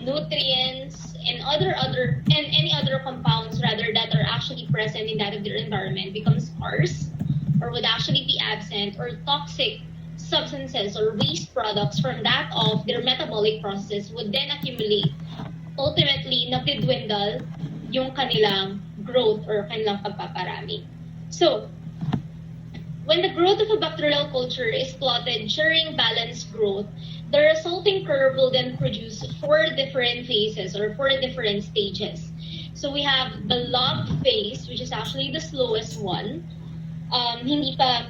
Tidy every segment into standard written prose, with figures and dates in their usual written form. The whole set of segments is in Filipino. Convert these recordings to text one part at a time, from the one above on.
nutrients, and any other compounds rather that are actually present in that of their environment become scarce or would actually be absent, or toxic substances or waste products from that of their metabolic process would then accumulate. Ultimately, nagdidwindle yung kanilang growth or kanilang pagpaparami. So, when the growth of a bacterial culture is plotted during balanced growth, the resulting curve will then produce 4 different phases or 4 different stages. So we have the log phase, which is actually the slowest one. Hindi pa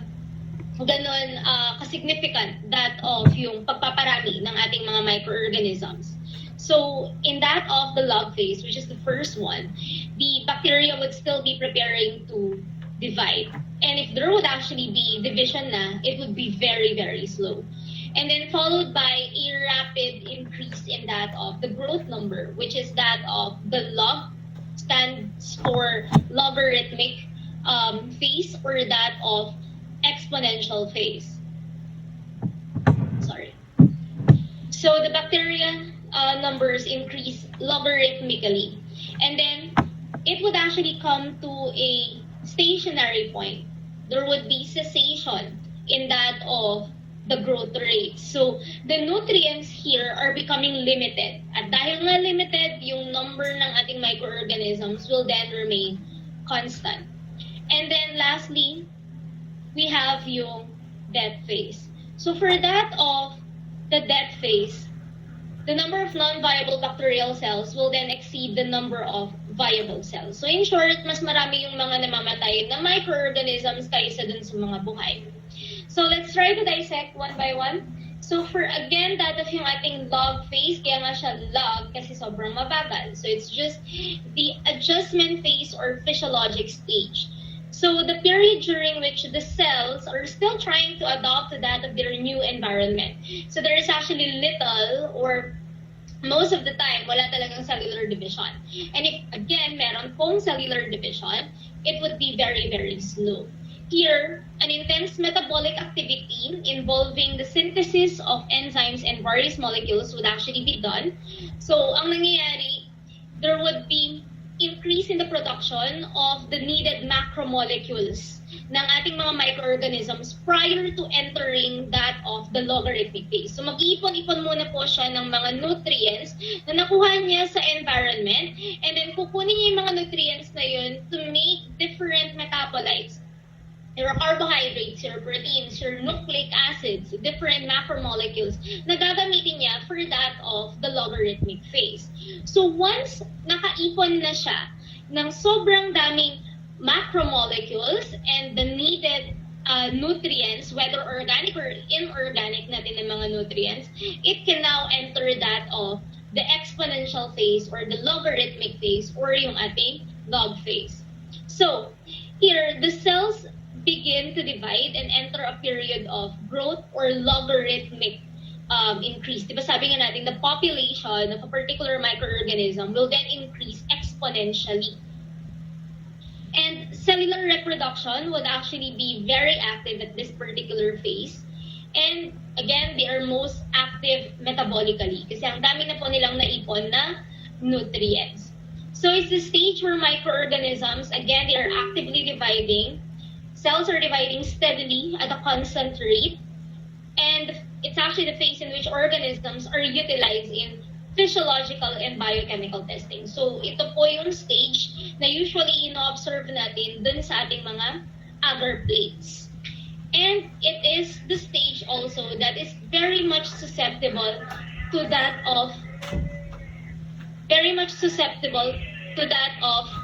ganon kasignificant that of yung pagpaparami ng ating mga microorganisms. So in that of the log phase, which is the first one, the bacteria would still be preparing to divide. And if there would actually be division na, it would be very, very slow. And then followed by a rapid increase in that of the growth number, which is that of the log, stands for logarithmic phase, or that of exponential phase. Sorry. So the bacteria numbers increase logarithmically. And then it would actually come to a stationary point. There would be cessation in that of the growth rate. So the nutrients here are becoming limited. At dahil nga limited, yung number ng ating microorganisms will then remain constant. And then lastly, we have yung death phase. So for that of the death phase, the number of non-viable bacterial cells will then exceed the number of viable cells. So in short, mas marami yung mga namamatay na microorganisms kaysa dun sa mga buhay. So let's try to dissect one by one. So for again, that of yung ating log phase, kaya nga siya log kasi sobrang mabagal. So it's just the adjustment phase or physiologic stage. So the period during which the cells are still trying to adapt to that of their new environment. So there is actually little, or most of the time, wala talagang cellular division. And if, again, meron pong cellular division, it would be very, very slow. Here, an intense metabolic activity involving the synthesis of enzymes and various molecules would actually be done. So, ang nangyayari, there would be increase in the production of the needed macromolecules ng ating mga microorganisms prior to entering that of the logarithmic phase. So mag-iipon-ipon muna po siya ng mga nutrients na nakuha niya sa environment, and then kukunin niya yung mga nutrients na yun to make different metabolites. There are carbohydrates, your proteins, your nucleic acids, different macromolecules na gagamitin niya for that of the logarithmic phase. So once nakaipon na siya ng sobrang daming macromolecules and the needed nutrients, whether organic or inorganic natin ng mga nutrients, it can now enter that of the exponential phase or the logarithmic phase or yung ating log phase. So here, the cells begin to divide and enter a period of growth or logarithmic increase. Diba sabi nga natin, the population of a particular microorganism will then increase exponentially. And cellular reproduction would actually be very active at this particular phase. And again, they are most active metabolically kasi ang dami na po nilang naipon na nutrients. So it's the stage where microorganisms, again, they are actively dividing. Cells are dividing steadily at a constant rate, and it's actually the phase in which organisms are utilized in physiological and biochemical testing. So ito po yung stage na usually ino-observe natin dun sa ating mga agar plates. And it is the stage also that is very much susceptible to that of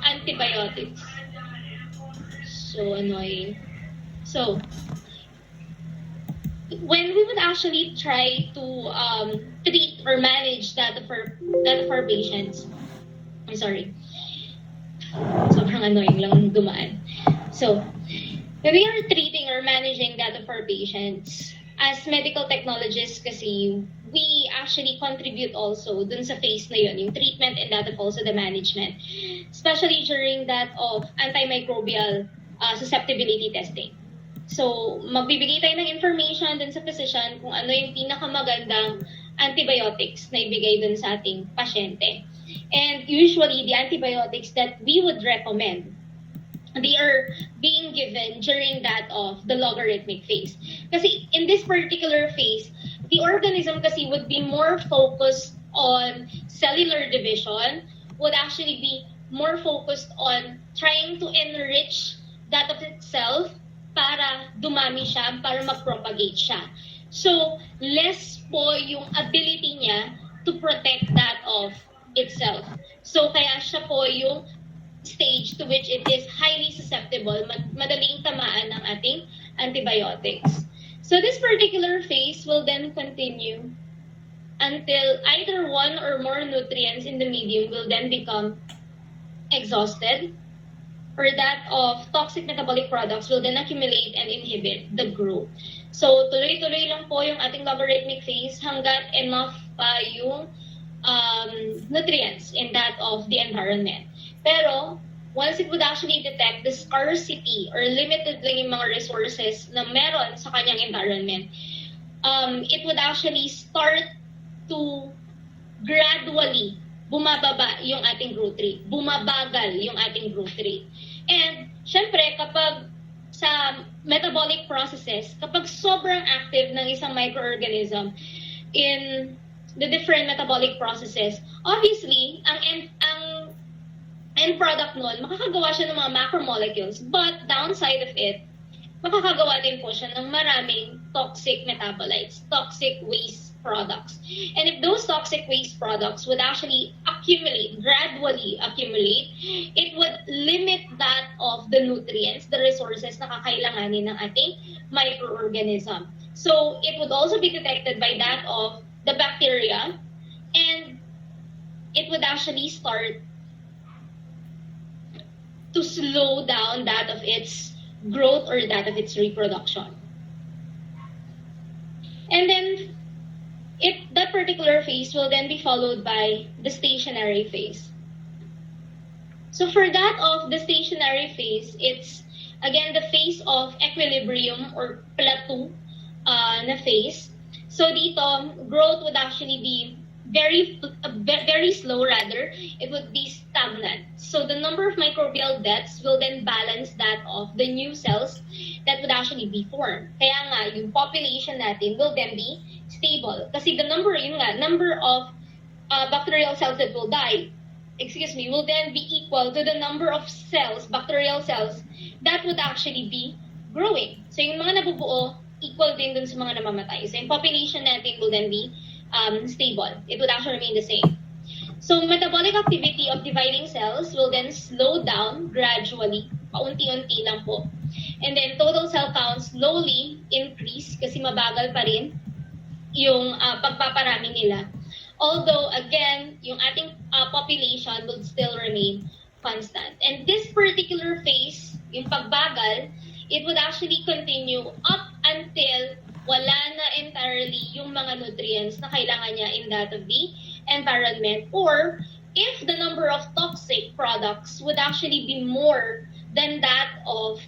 antibiotics. So annoying. So when we would actually try to treat or manage that of our patients, I'm sorry, sobrang annoying lang dumaan. So when we are treating or managing that of our patients, as medical technologists kasi, we actually contribute also dun sa phase na yun, yung treatment and that of also the management, especially during that of antimicrobial susceptibility testing. So, magbibigay tayo ng information dun sa physician kung ano yung pinakamagandang antibiotics na ibigay dun sa ating pasyente. And usually, the antibiotics that we would recommend, they are being given during that of the logarithmic phase. Kasi in this particular phase, the organism kasi would be more focused on cellular division, would actually be more focused on trying to enrich that of itself para dumami siya, para mag-propagate siya. So, less po yung ability niya to protect that of itself. So, kaya siya po yung stage to which it is highly susceptible, madaling tamaan ng ating antibiotics. So, this particular phase will then continue until either one or more nutrients in the medium will then become exhausted, or that of toxic metabolic products will then accumulate and inhibit the growth. So, tuloy-tuloy lang po yung ating logarithmic phase hanggat enough pa yung nutrients in that of the environment. Pero, once it would actually detect the scarcity or limited lang yung mga resources na meron sa kanyang environment, it would actually start to gradually bumababa yung ating growth rate, bumabagal yung ating growth rate. And, syempre, kapag sa metabolic processes, kapag sobrang active ng isang microorganism in the different metabolic processes, obviously, ang end product nun, makakagawa siya ng mga macromolecules, but downside of it, makakagawa din po siya ng maraming toxic metabolites, toxic waste products. And if those toxic waste products would actually accumulate, gradually accumulate, it would limit that of the nutrients, the resources na kakailanganin ng ating microorganism. So, it would also be detected by that of the bacteria, and it would actually start to slow down that of its growth or that of its reproduction. And then, that particular phase will then be followed by the stationary phase. So for that of the stationary phase, it's again the phase of equilibrium or plateau na phase. So dito, growth would actually be very slow rather. It would be stagnant. So the number of microbial deaths will then balance that of the new cells that would actually be formed. Kaya nga, yung population natin will then be stable. Kasi the number of bacterial cells that will die, will then be equal to the number of cells, bacterial cells, that would actually be growing. So yung mga nabubuo, equal din dun sa mga namamatay. So yung population natin will then be stable. It would actually remain the same. So metabolic activity of dividing cells will then slow down gradually, paunti-unti lang po. And then total cell count slowly increase kasi mabagal pa rin yung pagpaparami nila. Although, again, yung ating population will still remain constant. And this particular phase, yung pagbagal, it would actually continue up until wala na entirely yung mga nutrients na kailangan niya in that of the environment, or if the number of toxic products would actually be more than that of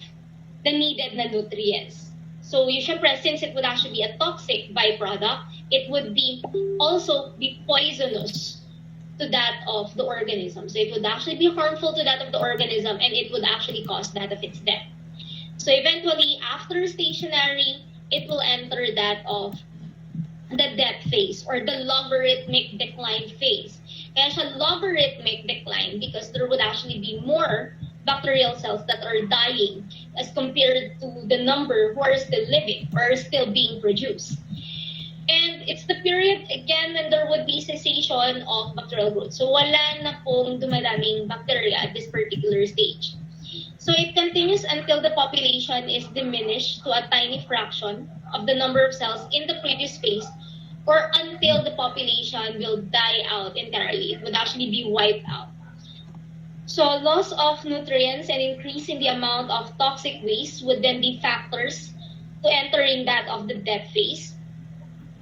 the needed na nutrients. So, syempre, since it would actually be a toxic byproduct, it would be also be poisonous to that of the organism. So, it would actually be harmful to that of the organism, and it would actually cause that of its death. So, eventually, after stationary, it will enter that of the death phase or the logarithmic decline phase. Kaya siya logarithmic decline because there would actually be more bacterial cells that are dying as compared to the number who are still living or are still being produced. And it's the period, again, when there would be cessation of bacterial growth. So wala na pong dumadaming bacteria at this particular stage. So it continues until the population is diminished to a tiny fraction of the number of cells in the previous phase, or until the population will die out entirely. It would actually be wiped out. So loss of nutrients and increase in the amount of toxic waste would then be factors to entering that of the death phase.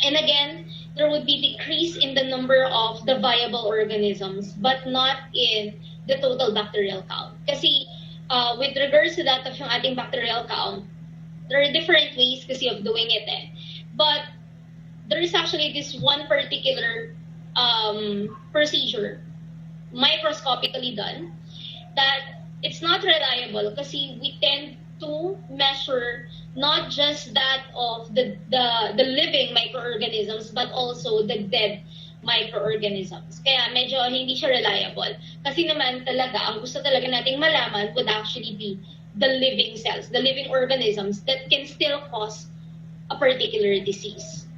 And again, there would be decrease in the number of the viable organisms, but not in the total bacterial count. Kasi with regards to that of yung ating bacterial count, there are different ways kasi of doing it. But there is actually this one particular procedure, microscopically done, that it's not reliable kasi we tend to measure not just that of the living microorganisms but also the dead microorganisms. Kaya medyo hindi siya reliable. Kasi naman talaga, ang gusto talaga nating malaman would actually be the living cells, the living organisms that can still cause a particular disease.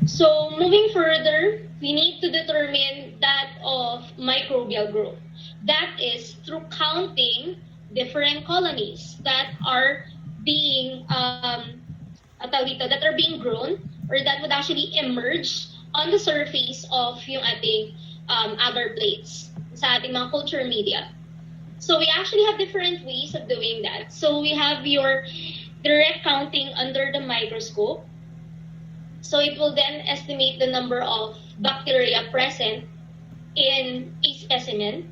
So moving further, we need to determine that of microbial growth. That is through counting different colonies that are being that are being grown or that would actually emerge on the surface of yung ating agar plates sa ating mga culture media. So we actually have different ways of doing that. So we have your direct counting under the microscope. So it will then estimate the number of bacteria present in a specimen.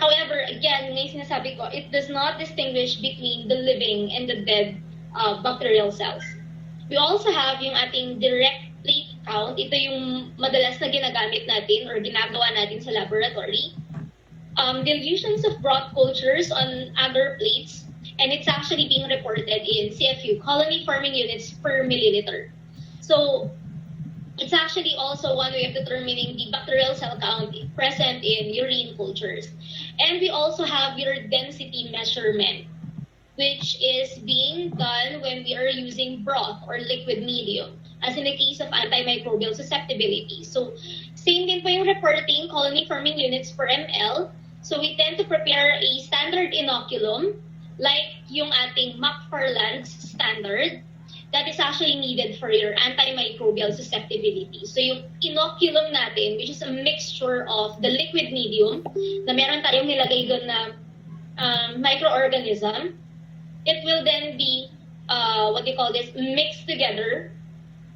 However, again, may sinasabi ko, it does not distinguish between the living and the dead bacterial cells. We also have yung ating direct plate count. Ito yung madalas na ginagamit natin or ginagawa natin sa laboratory. Dilutions of broth cultures on agar plates, and it's actually being reported in CFU, colony forming units per milliliter. So it's actually also one way of determining the bacterial cell count present in urine cultures. And we also have your density measurement, which is being done when we are using broth or liquid medium, as in the case of antimicrobial susceptibility. So same din po yung reporting colony forming units per ml. So we tend to prepare a standard inoculum, like yung ating McFarland's standard, that is actually needed for your antimicrobial susceptibility. So yung inoculum natin, which is a mixture of the liquid medium, na meron tayong nilagay doon na microorganism, it will then be, mixed together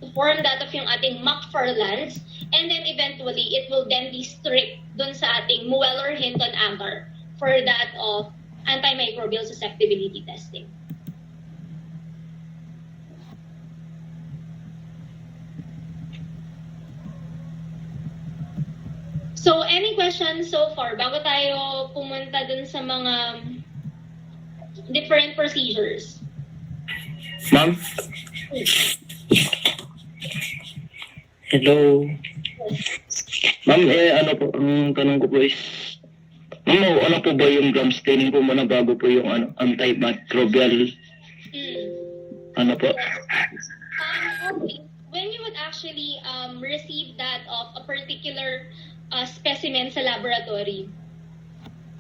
to form that of yung ating McFarland's, and then eventually it will then be stripped doon sa ating Mueller-Hinton agar for that of antimicrobial susceptibility testing. So, any questions so far bago tayo pumunta dun sa mga different procedures? Ma'am? Hello? Ma'am, ano po, ang tanong ko po is, ma'am, ano po ba yung gram staining po muna bago po yung antimicrobial? Ano po? Okay. When you would actually receive that of a particular specimen sa laboratory,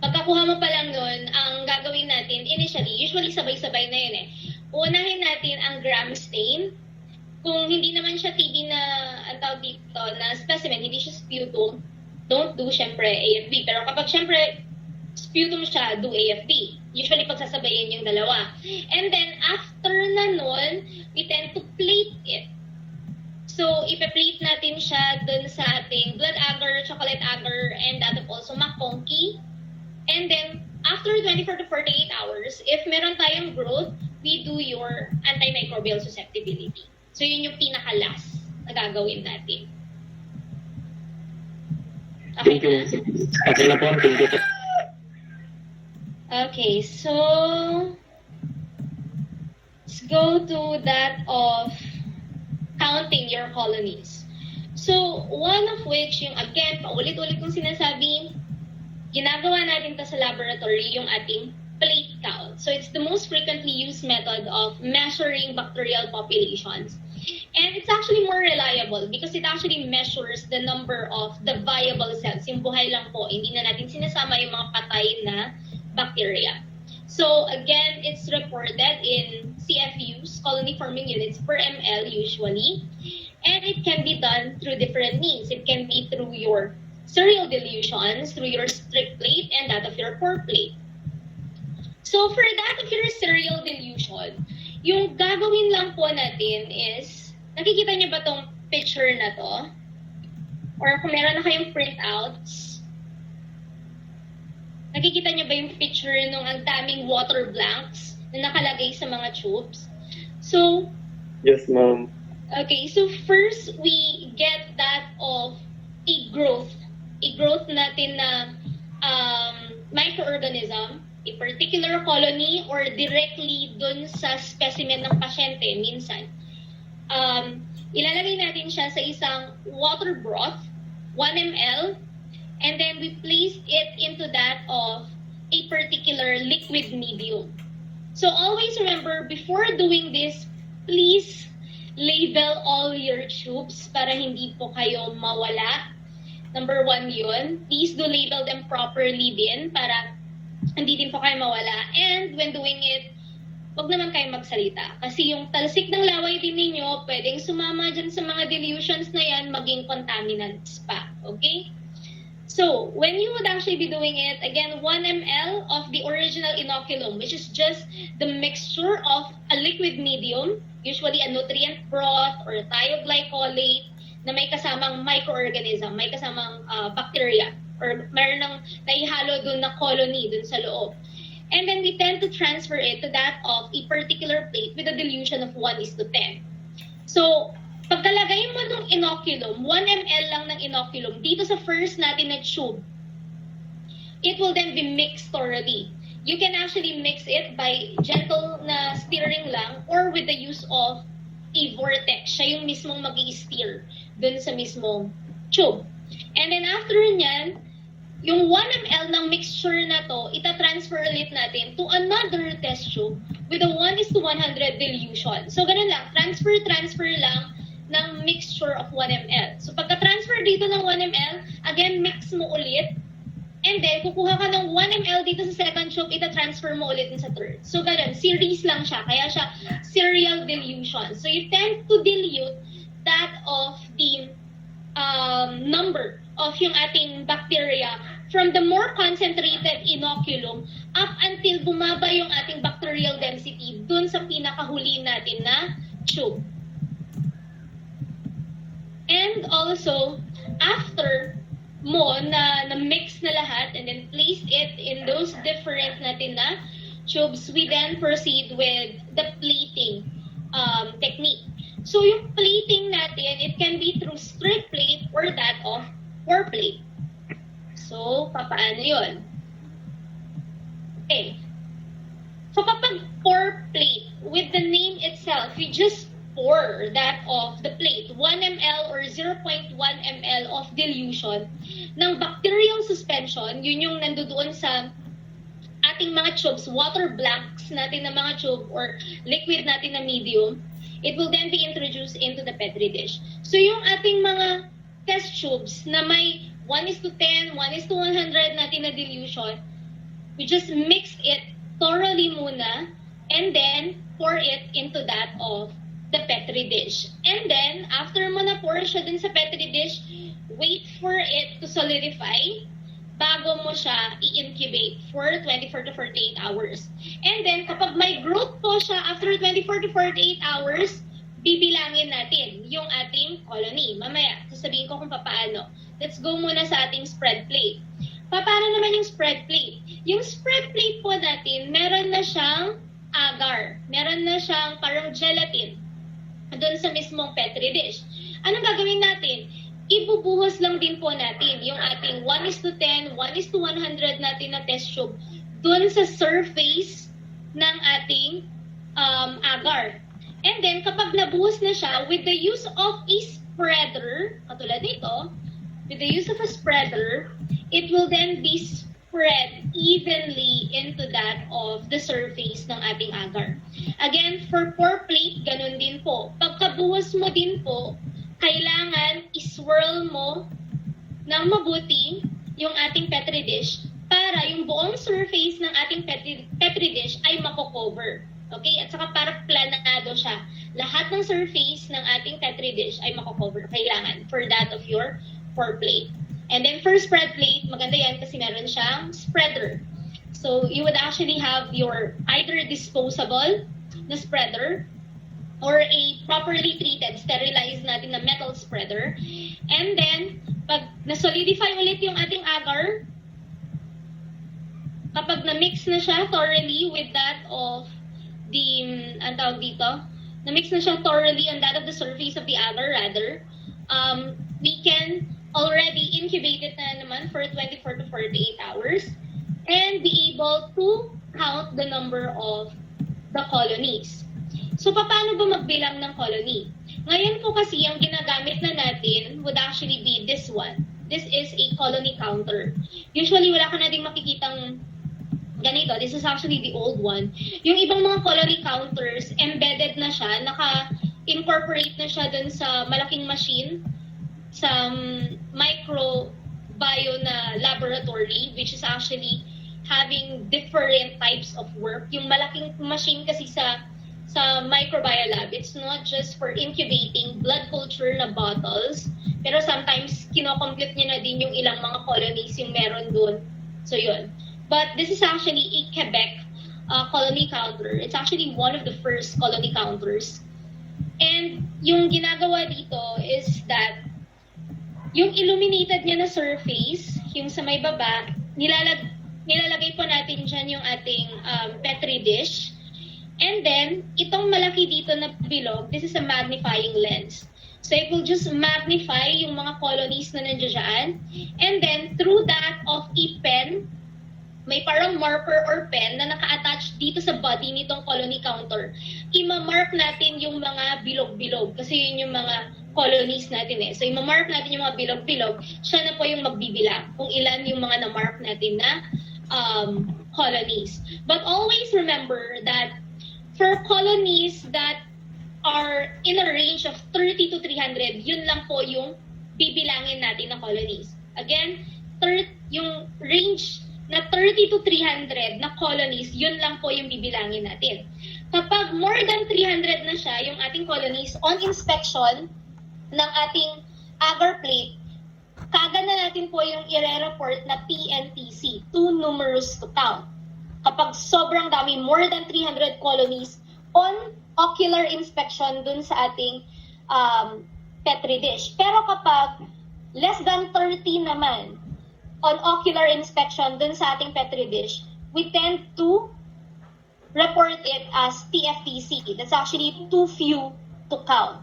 pagkakuha mo pa lang nun, ang gagawin natin initially, usually sabay-sabay na yun unahin natin ang gram stain. Kung hindi naman siya TB na, ang tawag dito, na specimen, hindi siya sputum, don't do syempre AFB. Pero kapag syempre sputum siya, do AFB. Usually pagsasabayin yung dalawa. And then after na nun, we tend to plate it. So, ipe-plate natin siya dun sa ating blood agar, chocolate agar, and that of also McConkey. And then, after 24 to 48 hours, if meron tayong growth, we do your antimicrobial susceptibility. So, yun yung pinaka-last na gagawin natin. Okay. Thank you. Okay na po. Thank you. Okay, so let's go to that of counting your colonies. So, one of which, yung again, paulit-ulit kong sinasabi, ginagawa natin to sa laboratory, yung ating plate count. So, it's the most frequently used method of measuring bacterial populations. And it's actually more reliable because it actually measures the number of the viable cells. Yung buhay lang po, hindi na natin sinasama yung mga patay na bacteria. So, again, it's reported in CFUs, colony forming units per ml usually. And it can be done through different means. It can be through your serial dilutions, through your strict plate, and that of your pour plate. So, for that of your serial dilution, yung gagawin lang po natin is, nakikita niyo ba tong picture na to? Or kung meron na kayong printouts, Nakikita niyo ba yung picture nung ang daming water blanks na nakalagay sa mga tubes? So, Yes, ma'am. okay, so first we get that of a growth natin na microorganism, a particular colony, or directly dun sa specimen ng pasyente minsan. Ilalagay natin siya sa isang water broth, 1 ml, and then we place it into that of a particular liquid medium. So always remember, before doing this, please label all your tubes para hindi po kayo mawala. Number 1 yun. Please do label them properly din para hindi din po kayo mawala. And when doing it, wag naman kayo magsalita. Kasi yung talsik ng laway din ninyo, pwedeng sumama dyan sa mga dilutions na yan, maging contaminants pa. Okay? So, when you would actually be doing it, again, 1 ml of the original inoculum, which is just the mixture of a liquid medium, usually a nutrient broth or thioglycolate, na may kasamang microorganism, may kasamang bacteria, or meron ng naihalo dun na colony dun sa loob. And then we tend to transfer it to that of a particular plate with a dilution of 1:10. So, pagkalagay mo ng inoculum, 1 ml lang ng inoculum, dito sa first natin na tube, it will then be mixed thoroughly. You can actually mix it by gentle na stirring lang or with the use of a vortex. Siya yung mismong mag-i-steer dun sa mismong tube. And then after nyan, yung 1 ml ng mixture na to, ita-transfer ulit natin to another test tube with a 1:100 dilution. So ganun lang, transfer lang ng mixture of 1 ml. So pagka-transfer dito ng 1 ml, again, mix mo ulit. And then, kukuha ka ng 1 ml dito sa second tube, ita-transfer mo ulit sa third. So ganun, series lang siya. Kaya siya serial dilution. So you tend to dilute that of the number of yung ating bacteria from the more concentrated inoculum up until bumaba yung ating bacterial density dun sa pinakahuli natin na tube. And also, after mo na mix na lahat and then place it in those different natin na tubes, we then proceed with the plating technique. So yung plating natin, it can be through straight plate or that of pour plate. So, papaano yun? Okay. So kapag pour plate, with the name itself, you just pour that of the plate, 1 ml or 0.1 ml of dilution ng bacterial suspension, yun yung nandoon sa ating mga tubes, water blanks natin na mga tube or liquid natin na medium, it will then be introduced into the Petri dish. So yung ating mga test tubes na may 1:10, 1:100 natin na dilution, we just mix it thoroughly muna and then pour it into that of the Petri dish. And then, after mo na pour siya dun sa Petri dish, wait for it to solidify bago mo siya i-incubate for 24 to 48 hours. And then, kapag may growth po siya after 24 to 48 hours, bibilangin natin yung ating colony. Mamaya, sasabihin ko kung paano. Let's go muna sa ating spread plate. Paano naman yung spread plate? Yung spread plate po natin, meron na siyang agar. Meron na siyang parang gelatin doon sa mismong Petri dish. Anong gagawin natin? Ibubuhos lang din po natin yung ating 1:10, 1:100 natin na test tube doon sa surface ng ating agar. And then, kapag nabuhos na siya, with the use of a spreader, katulad nito, with the use of a spreader, it will then be spread evenly into that of the surface ng ating agar. Again, for pour plate, ganun din po. Pagkabuhos mo din po, kailangan iswirl mo ng mabuti yung ating Petri dish para yung buong surface ng ating Petri dish ay mako-cover. Okay? At saka para planado siya. Lahat ng surface ng ating Petri dish ay mako-cover. Kailangan for that of your pour plate. And then for spread plate, maganda yan kasi meron siyang spreader. So you would actually have your either disposable na spreader or a properly treated, sterilized natin na metal spreader. And then, pag na-solidify ulit yung ating agar, kapag na-mix na siya thoroughly with that of the, ang tawag dito, na-mix na siya thoroughly on that of the surface of the agar rather, we can already incubate it na naman for 24 to 48 hours and be able to count the number of the colonies. So, paano ba magbilang ng colony? Ngayon po kasi, ang ginagamit na natin would actually be this one. This is a colony counter. Usually, wala ka na ding makikitang ganito. This is actually the old one. Yung ibang mga colony counters, embedded na siya, naka-incorporate na siya dun sa malaking machine, sa microbiome na laboratory, which is actually having different types of work. Yung malaking machine kasi sa microbiome lab, it's not just for incubating blood culture na bottles, pero sometimes kinocompute niya na din yung ilang mga colonies yung meron dun. So yun. But this is actually a Quebec colony counter. It's actually one of the first colony counters. And yung ginagawa dito is that yung illuminated niya na surface, yung sa may baba, nilalagay po natin dyan yung ating Petri dish. And then, itong malaki dito na bilog, this is a magnifying lens. So it will just magnify yung mga colonies na nandiyan. And then, through that of a pen, may parang marker or pen na naka-attach dito sa body nitong colony counter. Ima-mark natin yung mga bilog-bilog kasi yun yung mga colonies natin eh. So ima-mark natin yung mga bilog-bilog, siya na po yung magbibilang kung ilan yung mga na-mark natin na colonies. But always remember that for colonies that are in a range of 30 to 300, yun lang po yung bibilangin natin na colonies. Again, yung range na 30 to 300 na colonies, yun lang po yung bibilangin natin. Kapag more than 300 na siya, yung ating colonies, on inspection ng ating agar plate, kaga na natin po yung i-report na TNTC, too numerous to count. Kapag sobrang dami, more than 300 colonies, on ocular inspection dun sa ating Petri dish. Pero kapag less than 30 naman, on ocular inspection dun sa ating Petri dish, we tend to report it as TFTC. That's actually too few to count.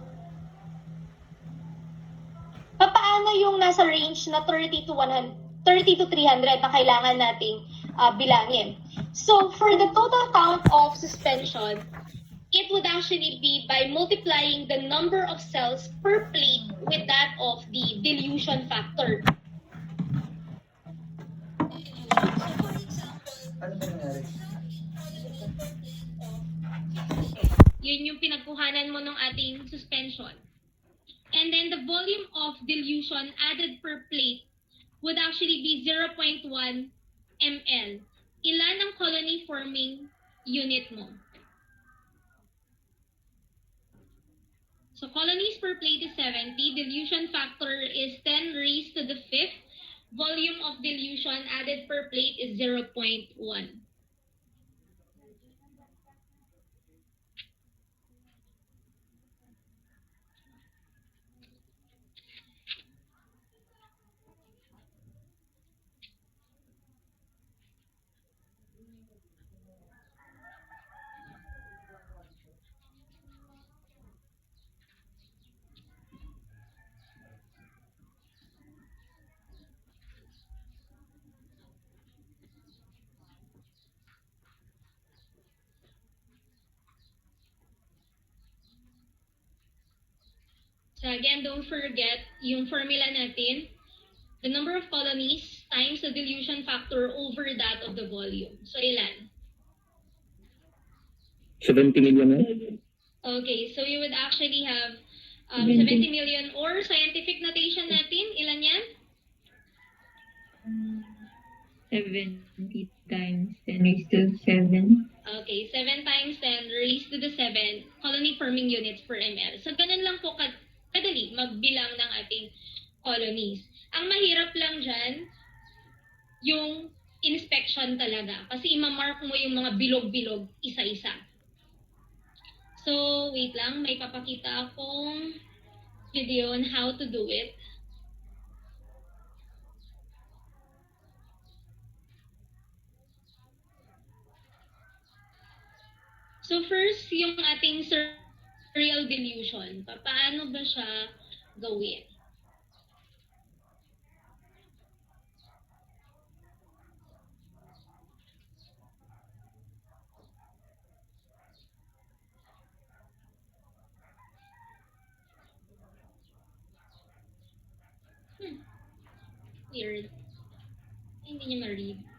Paano yung nasa range na 30 to 300 na kailangan nating bilangin? So, for the total count of suspension, it would actually be by multiplying the number of cells per plate with that of the dilution factor. Yun yung pinagkuhanan mo ng ating suspension. And then the volume of dilution added per plate would actually be 0.1 ml. Ilan ang colony forming unit mo? So colonies per plate is 70, dilution factor is 10 raised to the 5th, volume of dilution added per plate is 0.1. So again, don't forget yung formula natin, the number of colonies times the dilution factor over that of the volume. So ilan? 70 million. Okay, so you would actually have 70 million, or scientific notation natin, ilan yan? 70 times 10 raised to 7. Okay, 7 times 10 raised to the 7 colony forming units per ml. So ganun lang po kadali magbilang ng ating colonies. Ang mahirap lang dyan, yung inspection talaga. Kasi ima-mark mo yung mga bilog-bilog isa-isa. So, wait lang. May papakita akong video on how to do it. So first, yung ating serial dilution. Paano ba siya gawin? Weird. Hindi niya ma-read.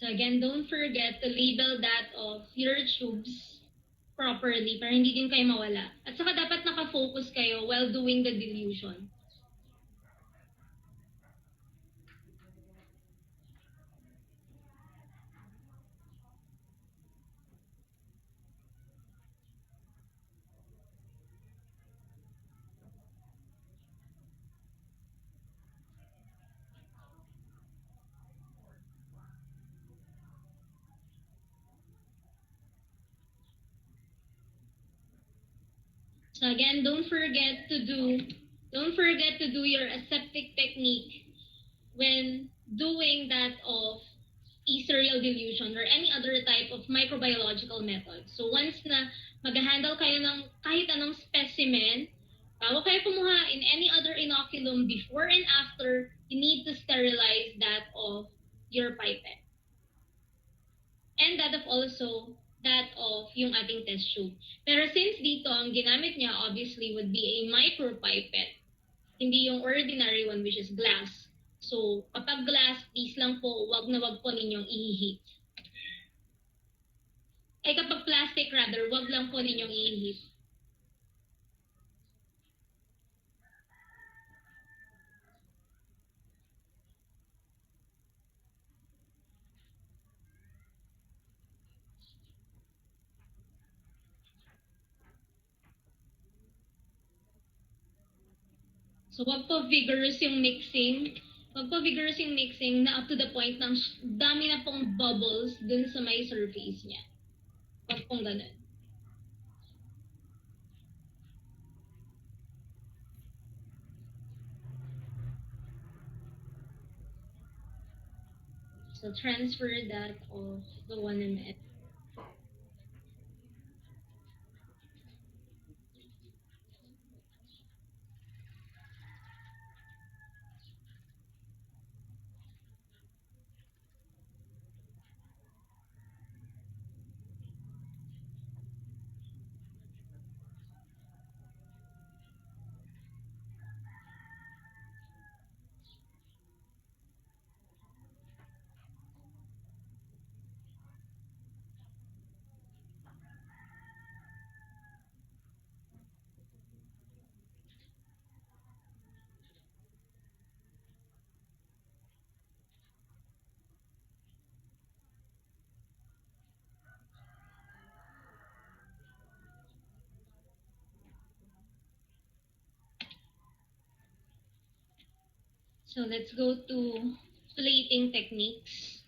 So again, don't forget to label that of your tubes properly para hindi din kayo mawala. At saka dapat nakafocus kayo while doing the dilution. So again, don't forget to do your aseptic technique when doing that of serial dilution or any other type of microbiological method. So once na mag-handle kayo ng kahit anong specimen, bago kayo kumuha in any other inoculum before and after, you need to sterilize that of your pipette. And that of also that of yung ating test tube. Pero since dito, ang ginamit niya obviously would be a micropipette, hindi yung ordinary one which is glass. So, kapag glass, please lang po, wag na wag po ninyong i-heat. Eh kapag plastic rather, wag lang po ninyong i-heat. So, wag po vigorous yung mixing. Wag po vigorous yung mixing na up to the point ng dami na pong bubbles dun sa may surface niya. Wag pong ganun. So, transfer that of the 1 ml. So let's go to plating techniques.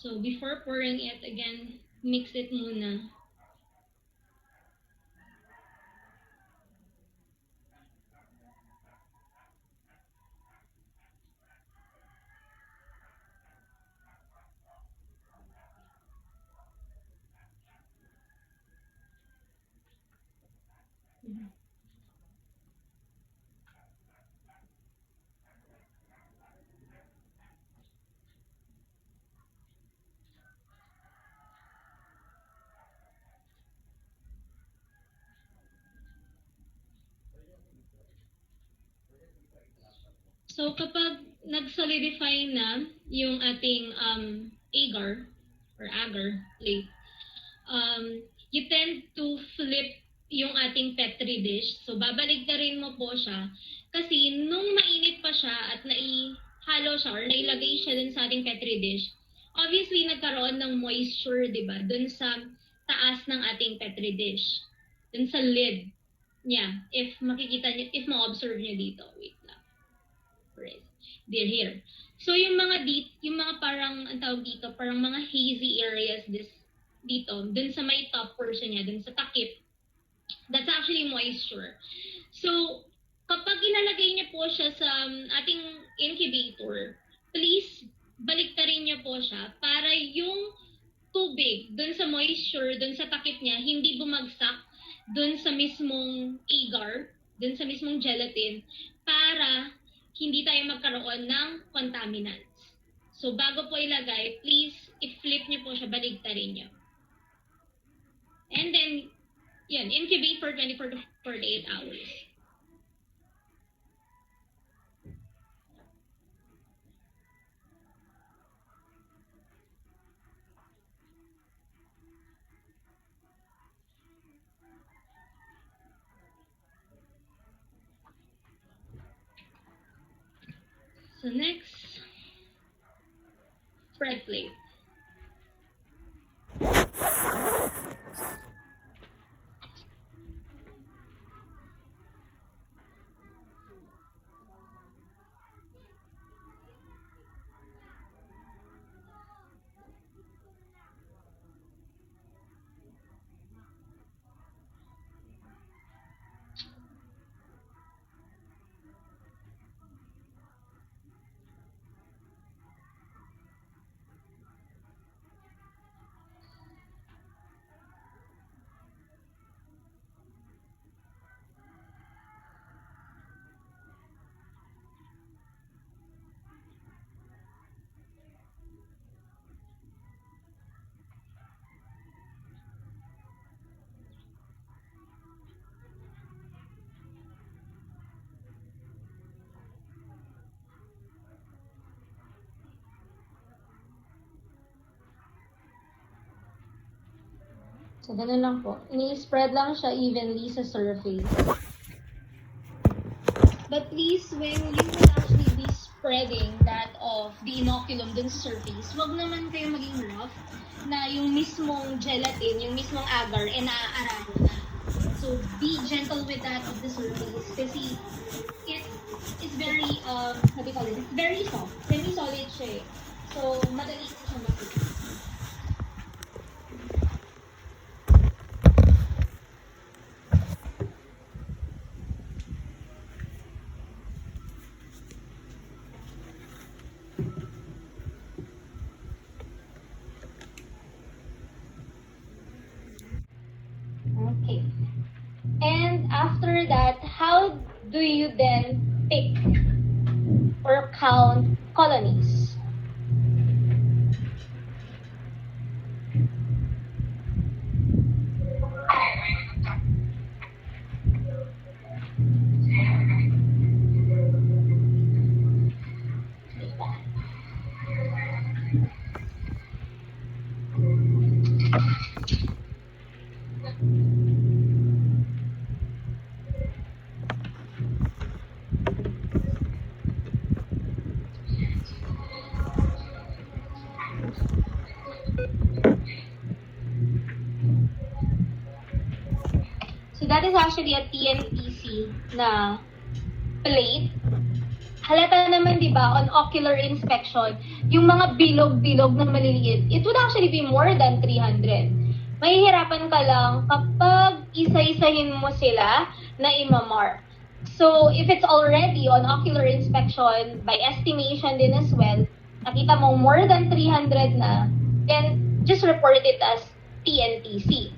So before pouring it, again, mix it muna. So kapag nag-solidify na yung ating agar or agar plate, you tend to flip yung ating Petri dish. So babalik na rin mo po siya kasi nung mainit pa siya at naihalo siya or nailagay siya dun sa ating Petri dish, obviously nagkaroon ng moisture, di ba, dun sa taas ng ating Petri dish. Dun sa lid niya. If makikita niyo, if ma-observe niyo dito. Wait lang. Right. They're here. So yung mga parang ang tawag dito, parang mga hazy areas dito, dun sa may top portion niya, dun sa takip, that's actually moisture. So kapag ilalagay niyo po siya sa ating incubator, please baliktarin niyo po siya para yung tubig dun sa moisture, dun sa takip niya, hindi bumagsak dun sa mismong agar, dun sa mismong gelatin, para hindi tayo magkaroon ng contaminants. So, bago po ilagay, please, i-flip niyo po siya, baligtarin niyo. And then, yun, incubate for 24 to 48 hours. So next, spread plate. So, ganun lang po. Ini-spread lang siya evenly sa surface. But please, when you will actually be spreading that of the inoculum dun sa surface, wag naman kayo maging rough na yung mismong gelatin, yung mismong agar, naaararo na. So, be gentle with that of the surface kasi it is very, what do you call it? It's very soft. Semi-solid siya eh. So, madali po siya makita. Okay. And after that, how do you then pick or count colonies? So that is actually a TNPC na plate. Halata naman, di ba, on ocular inspection, yung mga bilog-bilog na maliliit, it would actually be more than 300. Mahihirapan ka lang kapag isa-isahin mo sila na imamark. So, if it's already on ocular inspection, by estimation din as well, nakita mo more than 300 na, then just report it as TNPC.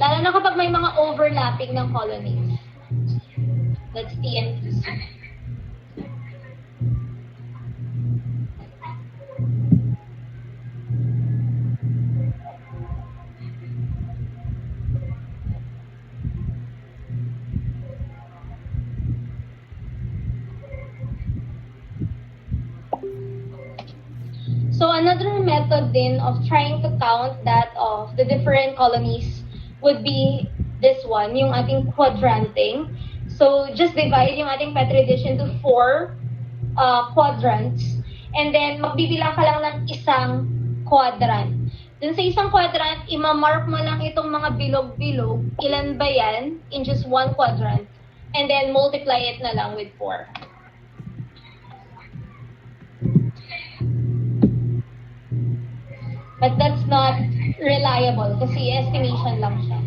Lalo na kapag may mga overlapping ng colonies. That's TNPC. So another method din of trying to count that of the different colonies would be this one, yung ating quadranting. So just divide yung ating Petri dish into 4 quadrants. And then magbibilang ka lang ng isang quadrant. Dun sa isang quadrant, imamark mo lang itong mga bilog-bilog. Ilan ba yan in just one quadrant? And then multiply it na lang with 4. But that's not reliable kasi estimation lang siya.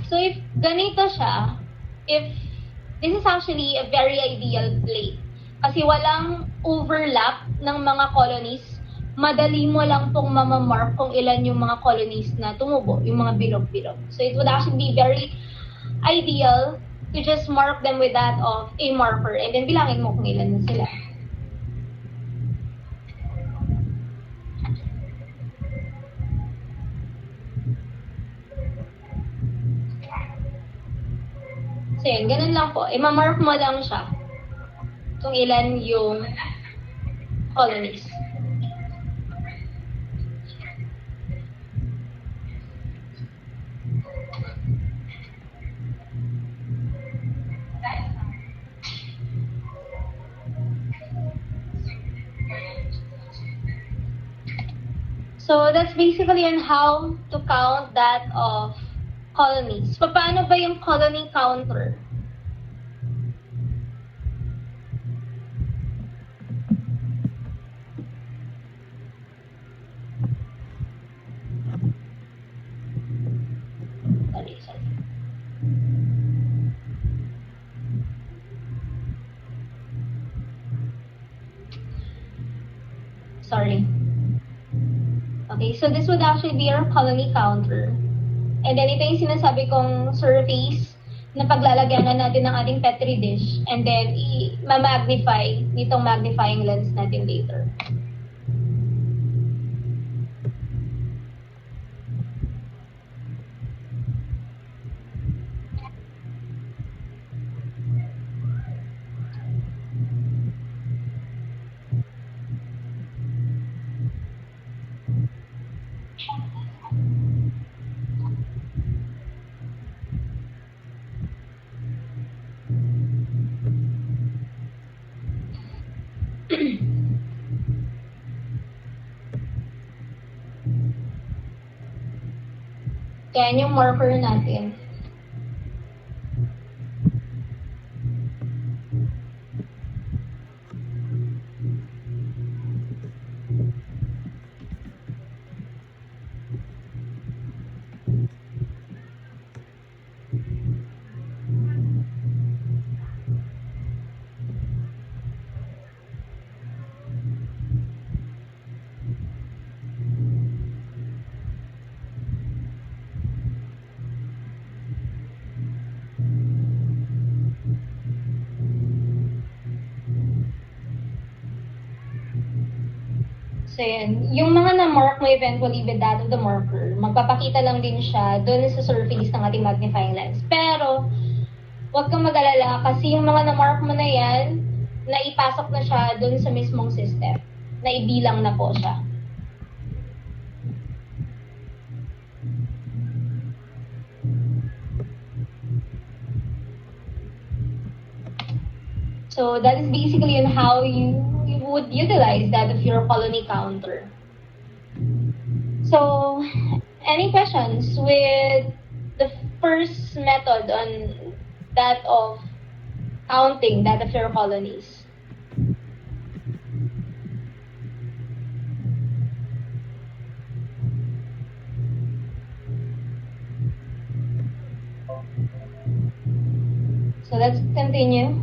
So if ganito siya, if this is actually a very ideal plate kasi walang overlap ng mga colonies, madali mo lang pong mamamark kung ilan yung mga colonies na tumubo, yung mga bilog-bilog. So it would actually be very ideal to just mark them with that of a marker and then bilangin mo kung ilan na sila. So yun, ganun lang po. I-mark mo lang siya kung ilan yung colonies. So that's basically on how to count that of colonies. Paano ba yung colony counter? Sorry. Okay, so this would actually be our colony counter. And then ito yung sinasabi kong surface na paglalagyanan natin ng ating Petri dish. And then i-magnify nitong magnifying lens natin later. Kaya yung marker natin. So yan, yung mga na-mark mo eventually with that of the marker, magpapakita lang din siya dun sa surface ng ating magnifying lens. Pero, huwag kang mag-alala kasi yung mga na-mark mo na yan, naipasok na siya dun sa mismong system. Naibilang na po siya. So that is basically on how you would utilize that of your colony counter. So, any questions with the first method on that of counting that of your colonies? So let's continue.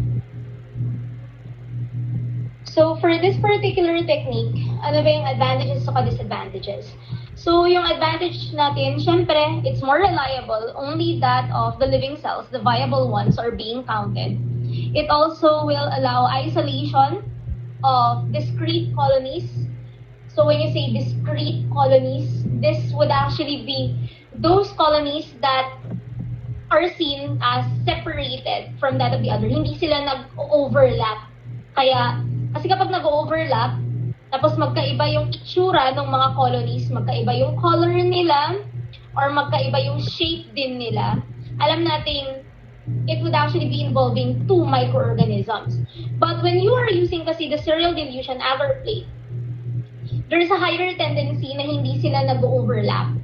So for this particular technique, ano ba yung advantages at disadvantages? So yung advantage natin, syempre, it's more reliable, only that of the living cells, the viable ones are being counted. It also will allow isolation of discrete colonies. So when you say discrete colonies, this would actually be those colonies that are seen as separated from that of the other. Hindi sila nag-overlap. Kasi kapag nag-overlap, tapos magkaiba yung itsura ng mga colonies, magkaiba yung color nila, or magkaiba yung shape din nila, alam nating it would actually be involving two microorganisms. But when you are using kasi the serial dilution agar plate, there is a higher tendency na hindi sila nag-overlap.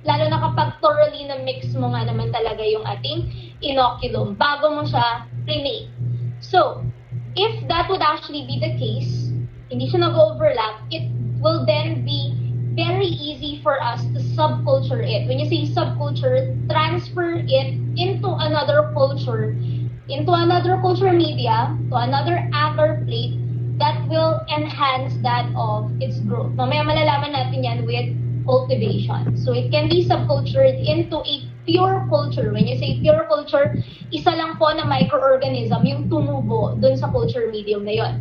Lalo na kapag thoroughly na mix mo nga naman talaga yung ating inoculum bago mo siya pre-make. So, if that would actually be the case, hindi siya nag-overlap, it will then be very easy for us to subculture it. When you say subculture, transfer it into another culture media, to another agar plate that will enhance that of its growth. Mamaya malalaman natin yan with cultivation. So it can be subcultured into a pure culture. When you say pure culture, isa lang po na microorganism yung tumubo dun sa culture medium na yon.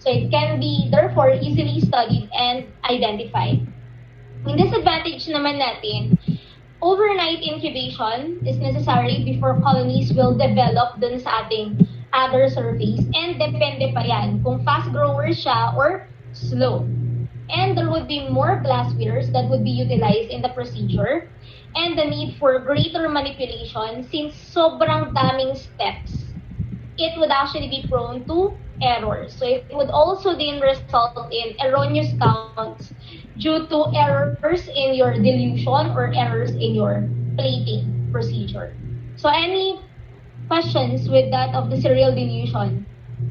So it can be therefore easily studied and identified. Yung disadvantage naman natin, overnight incubation is necessary before colonies will develop dun sa ating agar surface, and depende pa yan kung fast grower siya or slow. And there would be more glasswares that would be utilized in the procedure, and the need for greater manipulation since sobrang daming steps. It would actually be prone to errors. So it would also then result in erroneous counts due to errors in your dilution or errors in your plating procedure. So any questions with that of the serial dilution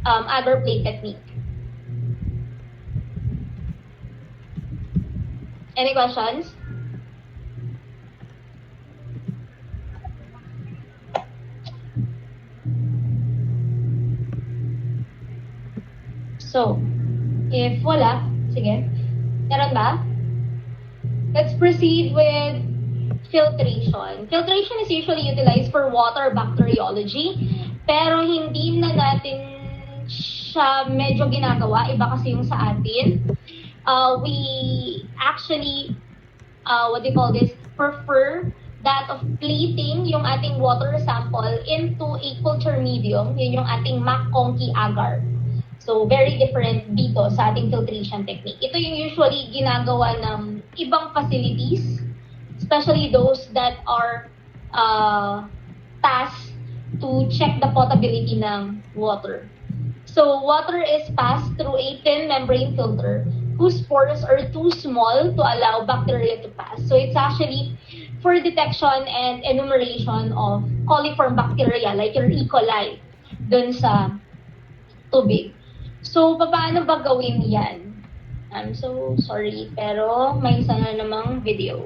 agar plate technique? Any questions? So, if wala, sige. Meron ba? Let's proceed with filtration. Filtration is usually utilized for water bacteriology, pero hindi na natin siya medyo ginagawa. Iba kasi yung sa atin. We actually, prefer that of plating yung ating water sample into a culture medium. Yun yung ating McConkey agar. So, very different dito sa ating filtration technique. Ito yung usually ginagawa ng ibang facilities, especially those that are tasked to check the potability ng water. So, water is passed through a thin membrane filter whose pores are too small to allow bacteria to pass. So, it's actually for detection and enumeration of coliform bacteria like your E. coli dun sa tubig. So, paano ba gawin yan? I'm so sorry, pero may isa na namang video.